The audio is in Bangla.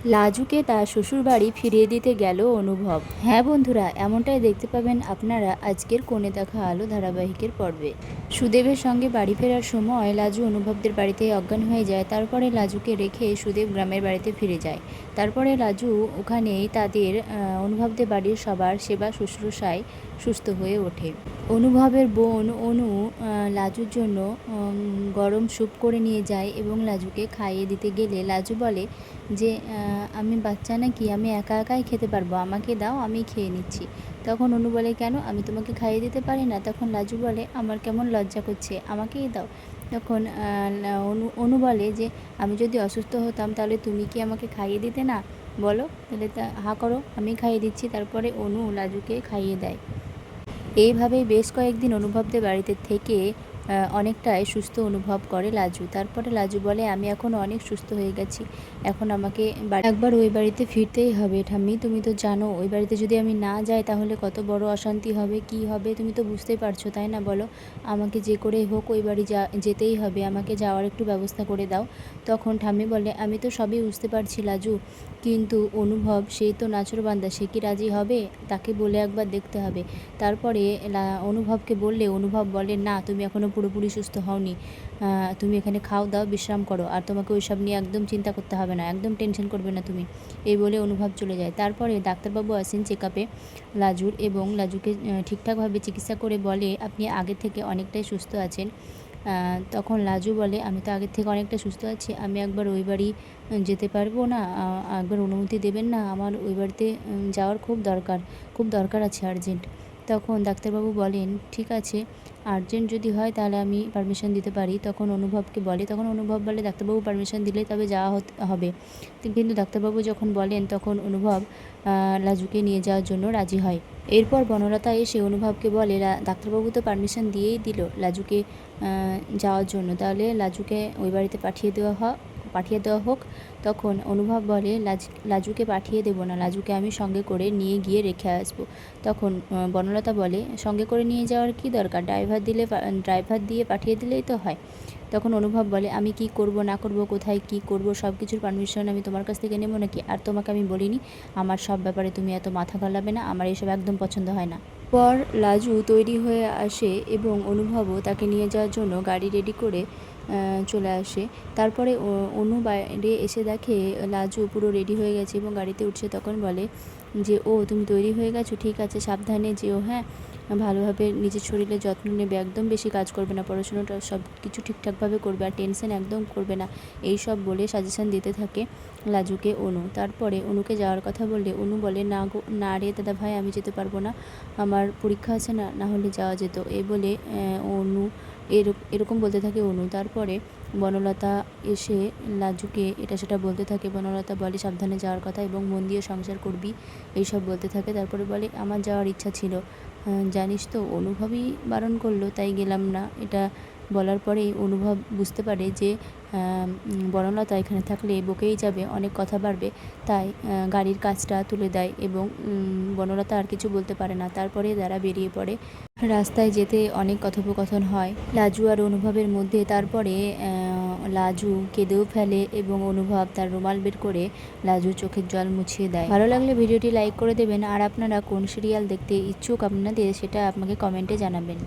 লাজুকে তার শ্বশুরবাড়ি ফিরিয়ে দিতে গেল অনুভব। হ্যাঁ বন্ধুরা, এমনটাই দেখতে পাবেন আপনারা আজকের কোণে দেখা আলো ধারাবাহিকের পর্বে। সুদেবের সঙ্গে বাড়ি ফেরার সময় লাজু অনুভবদের বাড়িতে অজ্ঞান হয়ে যায়। তারপরে লাজুকে রেখে সুদেব গ্রামের বাড়িতে ফিরে যায়। তারপরে লাজু ওখানেই তাদের অনুভবদের বাড়ির সবার সেবা শুশ্রূষায় সুস্থ হয়ে ওঠে। অনুভবের বোন অনু লাজুর জন্য গরম স্যুপ করে নিয়ে যায় এবং লাজুকে খাইয়ে দিতে গেলে লাজু বলে যে আমি বাচ্চা নাকি, আমি একা একাই খেতে পারবো, আমাকে দাও, আমি খেয়ে নিচ্ছি। তখন অনু বলে কেন, আমি তোমাকে খাইয়ে দিতে পারি না? তখন লাজু বলে আমার কেমন লজ্জা করছে, আমাকেই দাও। তখন অনু বলে যে আমি যদি অসুস্থ হতাম তাহলে তুমি কি আমাকে খাইয়ে দিতে না? বলো তাহলে, হা করো, আমি খাইয়ে দিচ্ছি। তারপরে অনু লাজুকে খাইয়ে দেয়। এইভাবেই বেশ কয়েকদিন অনুভবদের বাড়িতে থেকে অনেকটাই সুস্থ অনুভব করে লাজু। তারপরে লাজু বলে আমি এখন অনেক সুস্থ হয়ে গেছি, এখন আমাকে একবার ওই বাড়িতে ফিরতেই হবে। ঠাম্মি, তুমি তো জানো ওই বাড়িতে যদি আমি না যাই তাহলে কত বড় অশান্তি হবে, কি হবে তুমি তো বুঝতেই পারছো, তাই না? বলো, আমাকে যে করে হোক ওই বাড়ি যেতেই হবে, আমাকে যাওয়ার একটু ব্যবস্থা করে দাও। তখন ঠাম্মি বলে আমি তো সবই বুঝতে পারছি লাজু, কিন্তু অনুভব সেই তো নাছোড়বান্দা, সে কি রাজি হবে? তাকে বলে একবার দেখতে হবে। তারপরে অনুভবকে বললে অনুভব বলে না, তুমি এখনও পুরোপুরি সুস্থ হওনি, তুমি এখানে খাও দাও বিশ্রাম করো, আর তোমাকে ওইসব নিয়ে একদম চিন্তা করতে হবে না, একদম টেনশন করবে না তুমি। এই বলে অনুভব চলে যায়। তারপরে ডাক্তারবাবু আসেন চেক আপে লাজুর, এবং লাজুকে ঠিকঠাকভাবে চিকিৎসা করে বলে আপনি আগের থেকে অনেকটাই সুস্থ আছেন। তখন লাজু বলে আমি তো আগের থেকে অনেকটা সুস্থ আছি, আমি একবার ওই বাড়ি যেতে পারবো না? একবার অনুমতি দেবেন না? আমার ওই বাড়িতে যাওয়ার খুব দরকার আছে, আর্জেন্ট। তখন ডাক্তারবাবু বলেন ঠিক আছে, আর্জেন্ট যদি হয় তাহলে আমি পারমিশন দিতে পারি। তখন অনুভবকে বলে, তখন অনুভব বলে ডাক্তারবাবু পারমিশন দিলে তবে যাওয়া হবে। কিন্তু ডাক্তারবাবু যখন বলেন তখন অনুভব লাজুকে নিয়ে যাওয়ার জন্য রাজি হয়। এরপর বনলতা এসে অনুভবকে বলে ডাক্তারবাবু তো পারমিশন দিয়েই দিল লাজুকে যাওয়ার জন্য, তাহলে লাজুকে ওই বাড়িতে পাঠিয়ে দেওয়া হোক। তখন অনুভব বলে লাজুকে পাঠিয়ে দেবো না, লাজুকে আমি সঙ্গে করে নিয়ে গিয়ে রেখে আসবো। তখন বনলতা বলে সঙ্গে করে নিয়ে যাওয়ার কি দরকার, ড্রাইভার দিয়ে পাঠিয়ে দিলেই তো হয়। তখন অনুভব বলে আমি কি করব না করব, কোথায় কি করব, সব কিছুর পারমিশন আমি তোমার কাছ থেকে নেবো নাকি? আর তোমাকে আমি বলিনি আমার সব ব্যাপারে তুমি এত মাথা ঘালাবে না, আমার এসব একদম পছন্দ হয় না। পর লাজু তৈরি হয়ে আসে এবং অনুভবও তাকে নিয়ে যাওয়ার জন্য গাড়ি রেডি করে চলে আসে। তারপরে অনু বাইরে এসে দেখে লাজু পুরো রেডি হয়ে গেছে এবং গাড়িতে উঠছে। তখন বলে যে ও তুমি তৈরি হয়ে গেছো, ঠিক আছে, সাবধানে যেও, হ্যাঁ, ভালোভাবে নিজের শরীরের যত্ন নেবে, একদম বেশি কাজ করবে না, পড়াশোনাটা সব কিছু ঠিকঠাকভাবে করবে, আর টেনশন একদম করবে না, এই সব বলে সাজেশন দিতে থাকে লাজুকে অনু। তারপরে অনুকে যাওয়ার কথা বললে অনু বলে না রে দাদা ভাই, আমি যেতে পারবো না, আমার পরীক্ষা আছে, না হলে যাওয়া যেত, এই বলে অনু এরকম বলতে থাকে অনু। তারপরে বনলতা এসে লাজুকে এটা সেটা বলতে থাকে। বনলতা বলে সাবধানে যাওয়ার কথা এবং মন দিয়ে সংসার করবি, এইসব বলতে থাকে। তারপরে বলে আমার যাওয়ার ইচ্ছা ছিল, জানিস তো অনুভবই বারণ করলো তাই গেলাম না। এটা বলার পরেই অনুভব বুঝতে পারে যে বনলতা এখানে থাকলে বকেই যাবে, অনেক কথা বাড়বে, তাই গাড়ির কাজটা তুলে দেয় এবং বনলতা আর কিছু বলতে পারে না। তারপরে তারা বেরিয়ে পড়ে। রাস্তায় যেতে অনেক কথোপকথন হয় লাজু আর অনুভবের মধ্যে। তারপরে লাজু কেঁদেও ফেলে এবং অনুভব তার রুমাল বের করে লাজুর চোখের জল মুছিয়ে দেয়। ভালো লাগলে ভিডিওটি লাইক করে দেবেন, আর আপনারা কোন সিরিয়াল দেখতে ইচ্ছুক আপনাদের সেটা আমাকে কমেন্টে জানাবেন।